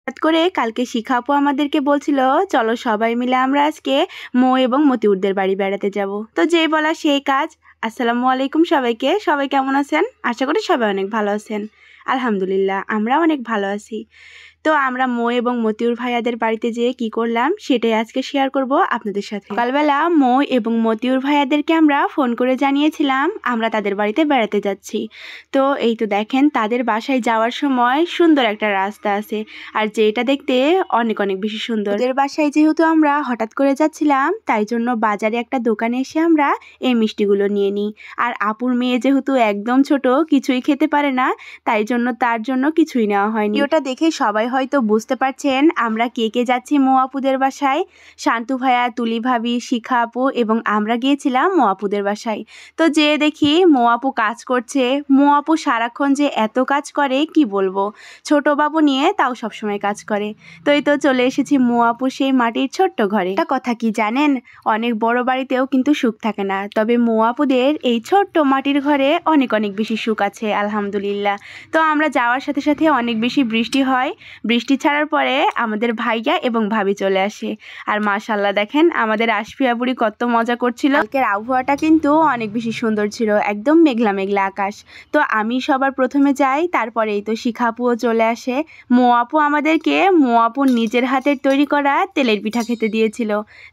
হঠাৎ করে কালকে শিখা আপু আমাদেরকে বলছিল চলো সবাই মিলে আমরা আজকে মৌ এবং মতিউরদের বাড়ি বেড়াতে যাব। তো যেই বলা সেই কাজ। আসসালামু আলাইকুম সবাইকে। সবাই কেমন আছেন? আশা করি সবাই অনেক ভালো আছেন। আলহামদুলিল্লাহ আমরা অনেক ভালো আছি। তো আমরা মৌ এবং মতিউর ভাইয়াদের বাড়িতে যেয়ে কি করলাম সেটাই আজকে শেয়ার করব আপনাদের সাথে। সকালবেলা মৌ এবং মতিউর ভাইয়াদেরকে আমরা ফোন করে জানিয়েছিলাম আমরা তাদের বাড়িতে বেড়াতে যাচ্ছি। তো এই তো দেখেন তাদের বাসায় যাওয়ার সময় সুন্দর একটা রাস্তা আছে, আর যেটা দেখতে অনেক অনেক বেশি সুন্দর। ওদের বাসায় যেহেতু আমরা হঠাৎ করে যাচ্ছিলাম তাই জন্য বাজারে একটা দোকানে এসে আমরা এই মিষ্টিগুলো নিয়ে নিই। আর আপুর মেয়ে যেহেতু একদম ছোট, কিছুই খেতে পারে না, তাই জন্য তার জন্য কিছুই নেওয়া হয়নি। ওটা দেখে সবাই হয়তো বুঝতে পারছেন আমরা কে কে যাচ্ছি মৌ আপুদের বাসায়। শান্তু ভাইয়া, তুলি ভাবি, শিখা আপু এবং আমরা গিয়েছিলাম মৌ আপুদের বাসায়। তো যেয়ে দেখি মৌ আপু কাজ করছে। মৌ আপু সারাক্ষণ যে এত কাজ করে কি বলবো, ছোট বাবু নিয়ে তাও সবসময় কাজ করে। তো এই তো চলে এসেছি মৌ আপু সেই মাটির ছোট্ট ঘরে। একটা কথা কি জানেন, অনেক বড় বাড়িতেও কিন্তু সুখ থাকে না, তবে মৌ আপুদের এই ছোট্ট মাটির ঘরে অনেক অনেক বেশি সুখ আছে আলহামদুলিল্লাহ। তো আমরা যাওয়ার সাথে সাথে অনেক বেশি বৃষ্টি হয়। বৃষ্টি ছাড়ার পরে আমাদের ভাইয়া এবং ভাবি চলে আসে। আর মাশাআল্লাহ দেখেন আমাদের আশফিয়া বুড়ি কত মজা করছিল। কালকের আবহাওয়াটা কিন্তু অনেক বেশি সুন্দর ছিল, একদম মেঘলা মেঘলা আকাশ। তো আমি সবার প্রথমে যাই, তারপরে এই তো শিখা আপুও চলে আসে। মৌ আপু আমাদেরকে মৌ আপুর নিজের হাতের তৈরি করা তেলের পিঠা খেতে দিয়েছিল,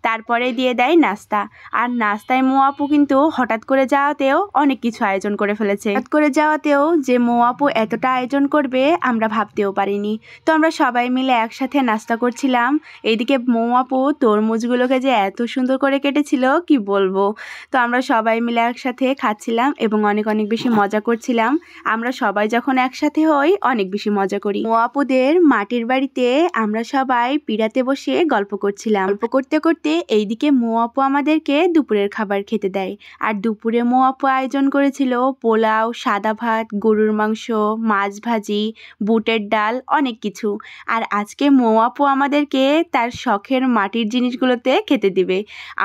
তারপরে দিয়ে দেয় নাস্তা। আর নাস্তায় মৌ আপু কিন্তু হঠাৎ করে যাওয়াতেও অনেক কিছু আয়োজন করে ফেলেছে। হঠাৎ করে যাওয়াতেও যে মৌ আপু এতটা আয়োজন করবে আমরা ভাবতেও পারিনি। তো আমরা সবাই মিলে একসাথে নাস্তা করছিলাম। এইদিকে মৌ আপু তরমুজগুলোকে যে এত সুন্দর করে কেটেছিল কি বলবো। তো আমরা সবাই মিলে একসাথে খাচ্ছিলাম এবং অনেক অনেক বেশি মজা করছিলাম। আমরা সবাই যখন একসাথে হই অনেক বেশি মজা করি। মৌ আপুদের মাটির বাড়িতে আমরা সবাই পিড়াতে বসে গল্প করছিলাম। গল্প করতে করতে এইদিকে মৌ আপু আমাদেরকে দুপুরের খাবার খেতে দেয়। আর দুপুরে মৌ আপু আয়োজন করেছিল পোলাও, সাদা ভাত, গরুর মাংস, মাছ ভাজি, বুটের ডাল, অনেক কিছু। আর আজকে মৌ আপু আমাদেরকে তার শখের মাটির জিনিসগুলোতে খেতে দিবে।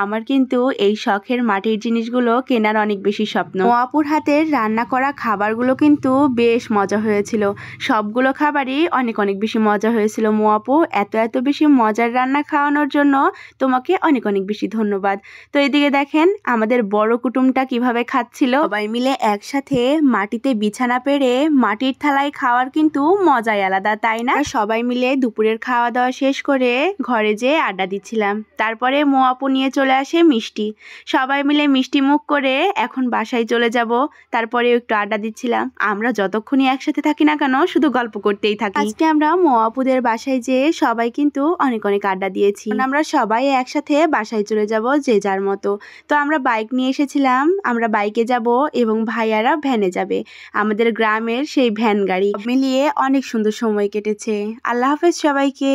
আমার কিন্তু এই শখের মাটির জিনিসগুলো কেনার অনেক বেশি স্বপ্ন। মৌ আপুর হাতের রান্না করা খাবারগুলো কিন্তু বেশ মজা হয়েছিল। সবগুলো খাবারই অনেক অনেক বেশি মজা হয়েছিল। মৌ আপু এত এত বেশি মজার রান্না খাওয়ানোর জন্য তোমাকে অনেক অনেক বেশি ধন্যবাদ। তো এদিকে দেখেন আমাদের বড় কুটুমটা কিভাবে খাচ্ছিল। সবাই মিলে একসাথে মাটিতে বিছানা পেড়ে মাটির থালায় খাওয়ার কিন্তু মজাই আলাদা, তাই না? সবাই মিলে দুপুরের খাওয়া দাওয়া শেষ করে ঘরে যেয়ে আড্ডা দিচ্ছিলাম। তারপরে মৌ আপু নিয়ে চলে আসে মিষ্টি। সবাই মিলে মিষ্টি মুখ করে এখন বাসায় চলে যাব। তারপরে একটু আড্ডা দিচ্ছিলাম। আমরা যতক্ষণই একসাথে থাকি না কেন শুধু গল্প করতেই থাকি। আজকে আমরা মৌ আপুদের বাসায় যেয়ে সবাই কিন্তু অনেক অনেক আড্ডা দিয়েছি। আমরা সবাই একসাথে বাসায় চলে যাব যে যার মতো। তো আমরা বাইক নিয়ে এসেছিলাম, আমরা বাইকে যাব এবং ভাইয়ারা ভ্যানে যাবে। আমাদের গ্রামের সেই ভ্যান গাড়ি মিলিয়ে অনেক সুন্দর সময় কেটেছে। আল্লাহ হাফেজ সবাইকে।